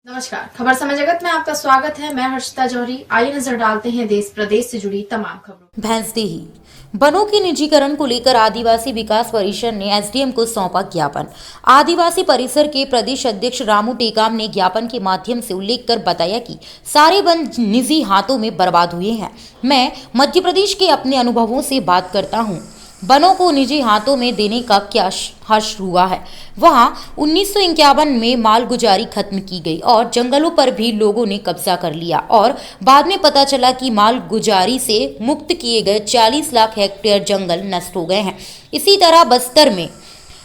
नमस्कार, खबर समय जगत में आपका स्वागत है। मैं हर्षिता जौहरी। आइए नजर डालते हैं देश प्रदेश से जुड़ी तमाम खबरों। भैंसदेही वनों के निजीकरण को लेकर आदिवासी विकास परिषद ने एसडीएम को सौंपा ज्ञापन। आदिवासी परिसर के प्रदेश अध्यक्ष रामू टेकाम ने ज्ञापन के माध्यम से उल्लेख कर बताया कि सारे वन निजी हाथों में बर्बाद हुए हैं। मैं मध्य प्रदेश के अपने अनुभवों से बात करता हूँ। वनों को निजी हाथों में देने का क्या हर्ष हुआ है। वहां 1951 में मालगुजारी खत्म की गई और जंगलों पर भी लोगों ने कब्जा कर लिया और बाद में पता चला कि मालगुजारी से मुक्त किए गए 40 लाख हेक्टेयर जंगल नष्ट हो गए हैं। इसी तरह बस्तर में,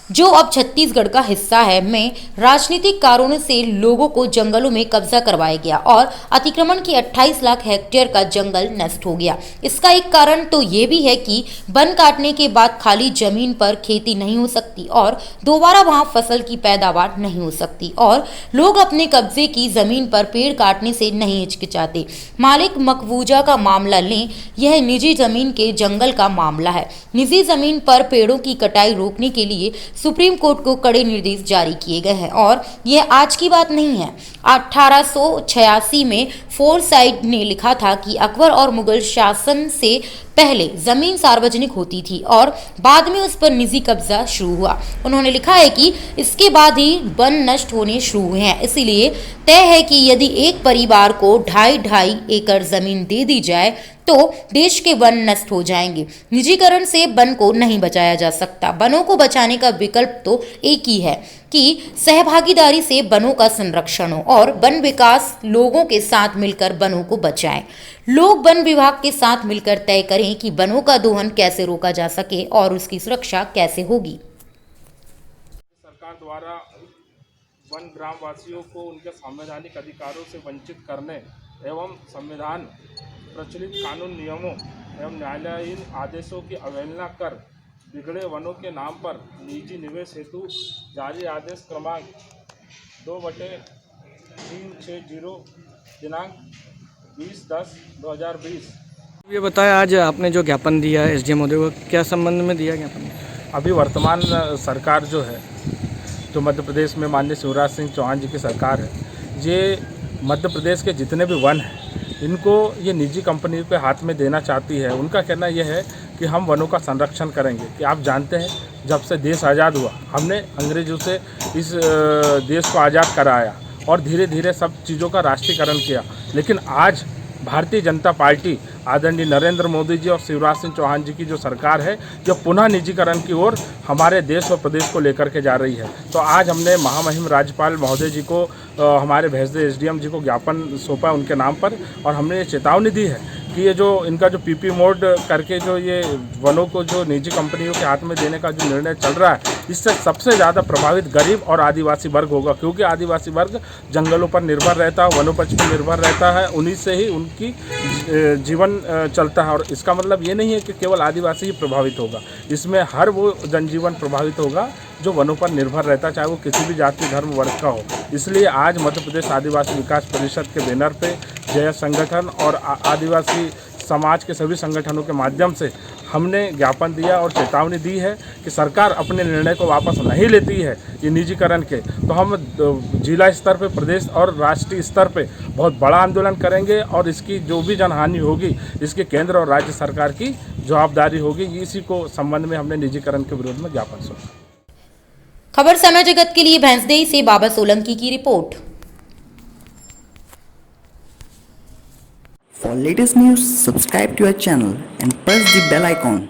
जो अब छत्तीसगढ़ का हिस्सा है, में राजनीतिक कारणों से लोगों को जंगलों में कब्जा करवाया गया और अतिक्रमण के 28 लाख हेक्टेयर का जंगल नष्ट हो गया। इसका एक कारण तो ये भी है कि वन काटने के बाद खाली जमीन पर खेती नहीं हो सकती और दोबारा वहां फसल की पैदावार नहीं हो सकती और लोग अपने कब्जे की जमीन पर पेड़ काटने से नहीं हिचकिचाते। मालिक मकबूजा का मामला लें, यह निजी जमीन के जंगल का मामला है। निजी जमीन पर पेड़ों की कटाई रोकने के लिए सुप्रीम कोर्ट को कड़े निर्देश जारी किए गए हैं और यह आज की बात नहीं है। 1886 में फोरसाइट ने लिखा था कि अकबर और मुगल शासन से पहले जमीन सार्वजनिक होती थी और बाद में उस पर निजी कब्जा शुरू हुआ। उन्होंने लिखा है कि इसके बाद ही वन नष्ट होने शुरू हुए हैं। इसीलिए तय है कि यदि एक परिवार को 2.5 एकड़ जमीन दे दी जाए तो देश के वन नष्ट हो जाएंगे। निजीकरण से वन को नहीं बचाया जा सकता। वनों को बचाने का विकल्प तो एक ही है कि सहभागीदारी से वनों का संरक्षण हो और वन विकास लोगों के साथ मिलकर वनों को बचाएं। लोग वन विभाग के साथ मिलकर तय करें कि वनों का दोहन कैसे रोका जा सके और उसकी सुरक्षा कैसे होगी। सरकार द्वारा वन ग्रामवासियों को उनके संवैधानिक अधिकारों से वंचित करने एवं संविधान प्रचलित कानून नियमों एवं न्यायालयीन आदेशों की अवहेलना कर बिगड़े वनों के नाम पर निजी निवेश हेतु जारी आदेश क्रमांक 2/360 दिनांक 20/10/2020। ये बताया, आज आपने जो ज्ञापन दिया है एसडीएम महोदय को, क्या संबंध में दिया ज्ञापन? अभी वर्तमान सरकार जो है, जो मध्य प्रदेश में माननीय शिवराज सिंह चौहान जी की सरकार है, ये मध्य प्रदेश के जितने भी वन हैं इनको ये निजी कंपनी के हाथ में देना चाहती है। उनका कहना यह है कि हम वनों का संरक्षण करेंगे। कि आप जानते हैं, जब से देश आज़ाद हुआ हमने अंग्रेज़ों से इस देश को आज़ाद कराया और धीरे धीरे सब चीज़ों का राष्ट्रीयकरण किया। लेकिन आज भारतीय जनता पार्टी आदरणीय नरेंद्र मोदी जी और शिवराज सिंह चौहान जी की जो सरकार है, जो पुनः निजीकरण की ओर हमारे देश और प्रदेश को लेकर के जा रही है। तो आज हमने महामहिम राज्यपाल महोदय जी को, हमारे भैंसदेही एसडीएम जी को ज्ञापन सौंपा उनके नाम पर और हमने ये चेतावनी दी है कि ये जो इनका जो पीपी मोड करके जो ये वनों को जो निजी कंपनियों के हाथ में देने का जो निर्णय चल रहा है, इससे सबसे ज़्यादा प्रभावित गरीब और आदिवासी वर्ग होगा। क्योंकि आदिवासी वर्ग जंगलों पर निर्भर रहता है, वनोपज पर निर्भर रहता है, उन्हीं से ही उनकी जीवन चलता है। और इसका मतलब ये नहीं है कि केवल आदिवासी ही प्रभावित होगा, इसमें हर वो जनजीवन प्रभावित होगा जो वनों पर निर्भर रहता है, चाहे वो किसी भी जाति धर्म वर्ग का हो। इसलिए आज मध्य प्रदेश आदिवासी विकास परिषद के बैनर पे जय संगठन और आदिवासी समाज के सभी संगठनों के माध्यम से हमने ज्ञापन दिया और चेतावनी दी है कि सरकार अपने निर्णय को वापस नहीं लेती है ये निजीकरण के, तो हम जिला स्तर पे, प्रदेश और राष्ट्रीय स्तर पे बहुत बड़ा आंदोलन करेंगे और इसकी जो भी जनहानि होगी इसके केंद्र और राज्य सरकार की जवाबदारी होगी। इसी को संबंध में हमने निजीकरण के विरोध में ज्ञापन सौंपा। खबर समय जगत के लिए भैंसदेही से बाबा सोलंकी की report. For latest news, subscribe to our channel and press the bell icon.